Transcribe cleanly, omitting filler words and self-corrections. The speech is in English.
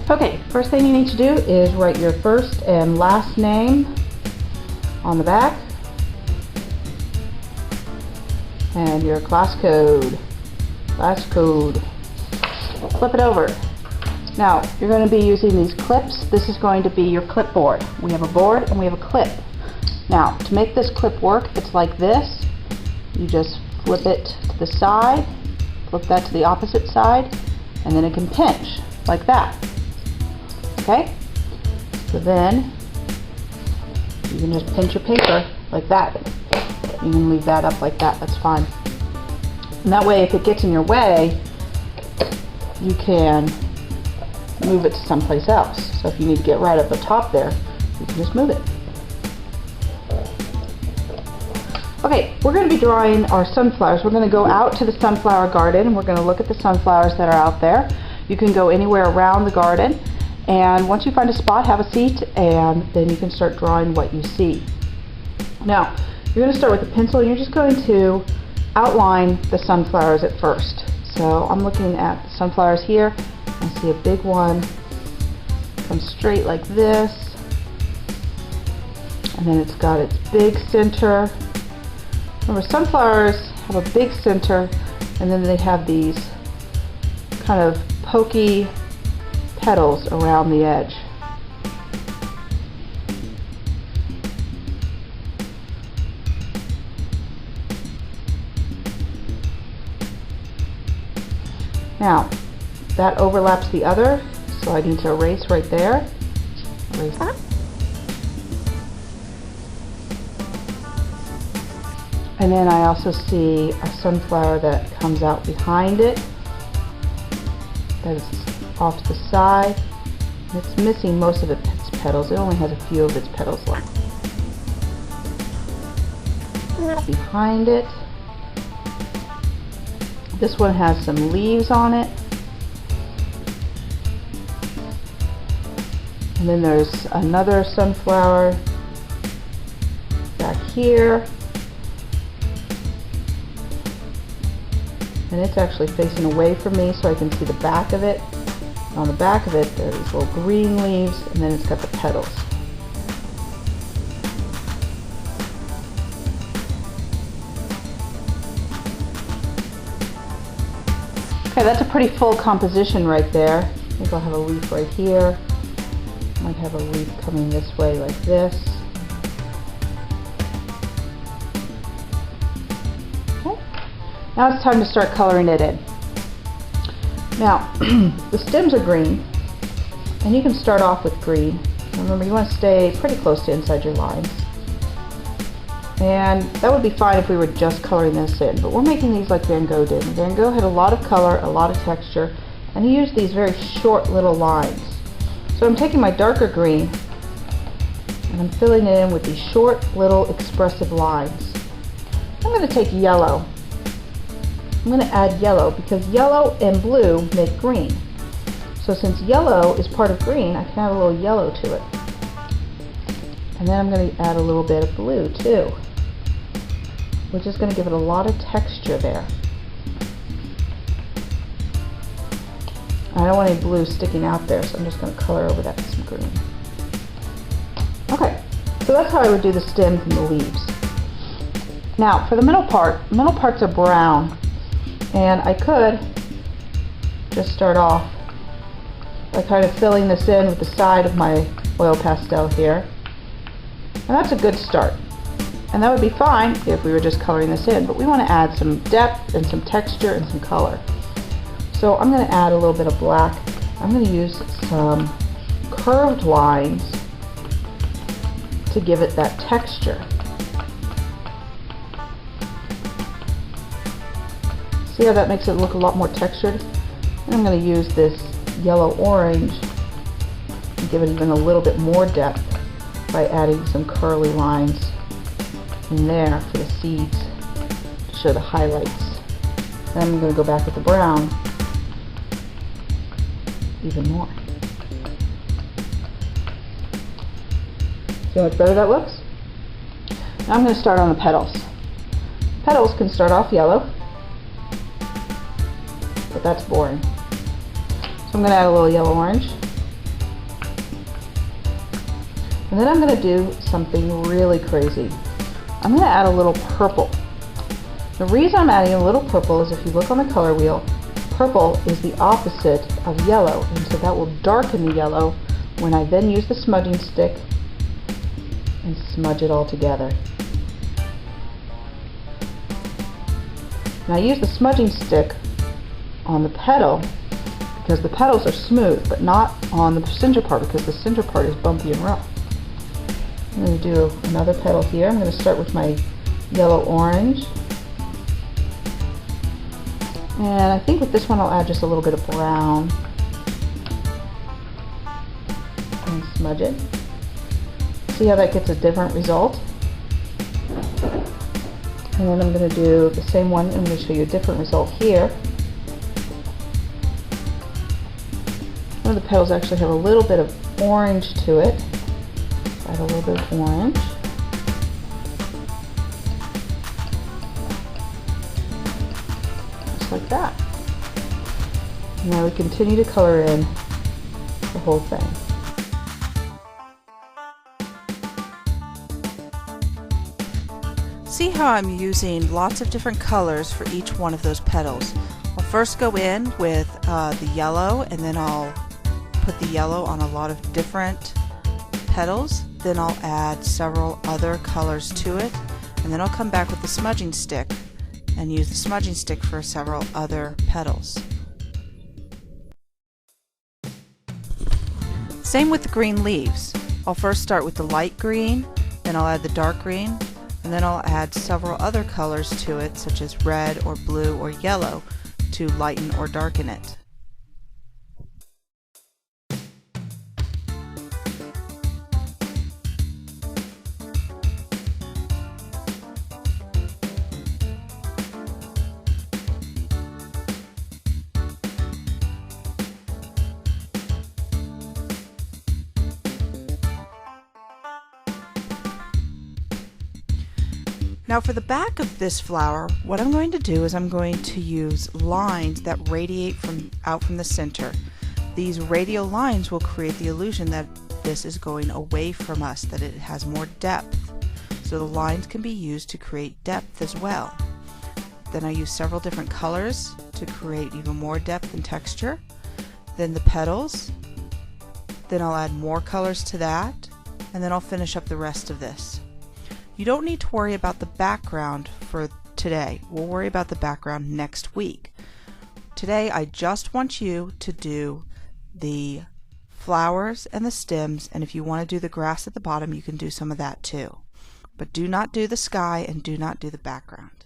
Okay, first thing you need to do is write your first and last name on the back and your class code. Flip it over. Now, you're going to be using these clips. This is going to be your clipboard. We have a board and we have a clip. Now, to make this clip work, it's like this. You just flip it to the side, flip that to the opposite side, and then it can pinch like that. Okay? So then you can just pinch your paper like that. You can leave that up like that, that's fine. And that way, if it gets in your way, you can move it to someplace else. So if you need to get right at the top there, you can just move it. Okay, we're going to be drawing our sunflowers. We're going to go out to the sunflower garden and we're going to look at the sunflowers that are out there. You can go anywhere around the garden, and once you find a spot, have a seat, and then you can start drawing what you see. Now, you're going to start with a pencil and you're just going to outline the sunflowers at first. So I'm looking at the sunflowers here. I see a big one come straight like this, and then it's got its big center. Remember, sunflowers have a big center, and then they have these kind of pokey petals around the edge. Now, that overlaps the other, so I need to erase right there. Erase that. And then I also see a sunflower that comes out behind it, that is off to the side. It's missing most of its petals. It only has a few of its petals left. Behind it. This one has some leaves on it. And then there's another sunflower back here. And it's actually facing away from me so I can see the back of it. And on the back of it, there's these little green leaves, and then it's got the petals. Okay, that's a pretty full composition right there. Maybe I'll have a leaf right here. Might have a leaf coming this way like this. Okay. Now it's time to start coloring it in. Now, the stems are green, and you can start off with green. Remember, you want to stay pretty close to inside your lines. And that would be fine if we were just coloring this in, but we're making these like Van Gogh did. Van Gogh had a lot of color, a lot of texture, and he used these very short little lines. So I'm taking my darker green and I'm filling it in with these short little expressive lines. I'm going to take yellow. I'm going to add yellow because yellow and blue make green. So since yellow is part of green, I can add a little yellow to it. And then I'm going to add a little bit of blue too, which is going to give it a lot of texture there. I don't want any blue sticking out there, so I'm just going to color over that with some green. Okay, so that's how I would do the stems and the leaves. Now, for the middle parts are brown, and I could just start off by kind of filling this in with the side of my oil pastel here. And that's a good start. And that would be fine if we were just coloring this in, but we want to add some depth and some texture and some color. So I'm going to add a little bit of black. I'm going to use some curved lines to give it that texture. See how that makes it look a lot more textured? And I'm going to use this yellow-orange and give it even a little bit more depth by adding some curly lines in there for the seeds to show the highlights. Then I'm going to go back with the brown even more. See how much better that looks? Now I'm going to start on the petals. Petals can start off yellow, but that's boring. So I'm going to add a little yellow-orange And then I'm going to do something really crazy. I'm going to add a little purple. The reason I'm adding a little purple is if you look on the color wheel, purple is the opposite of yellow, and so that will darken the yellow when I then use the smudging stick and smudge it all together. Now I use the smudging stick on the petal because the petals are smooth, but not on the center part because the center part is bumpy and rough. I'm going to do another petal here. I'm going to start with my yellow-orange. And I think with this one I'll add just a little bit of brown and smudge it. See how that gets a different result? And then I'm going to do the same one. I'm going to show you a different result here. One of the petals actually have a little bit of orange to it. Add a little bit of orange. Just like that. Now we continue to color in the whole thing. See how I'm using lots of different colors for each one of those petals. I'll first go in with the yellow, and then I'll put the yellow on a lot of different petals. Then I'll add several other colors to it, and then I'll come back with the smudging stick and use the smudging stick for several other petals. Same with the green leaves. I'll first start with the light green, then I'll add the dark green, and then I'll add several other colors to it, such as red or blue or yellow, to lighten or darken it. Now for the back of this flower, what I'm going to do is I'm going to use lines that radiate out from the center. These radial lines will create the illusion that this is going away from us, that it has more depth. So the lines can be used to create depth as well. Then I use several different colors to create even more depth and texture. Then the petals. Then I'll add more colors to that, and then I'll finish up the rest of this. You don't need to worry about the background for today. We'll worry about the background next week. Today I just want you to do the flowers and the stems, and if you want to do the grass at the bottom, you can do some of that too. But do not do the sky and do not do the background.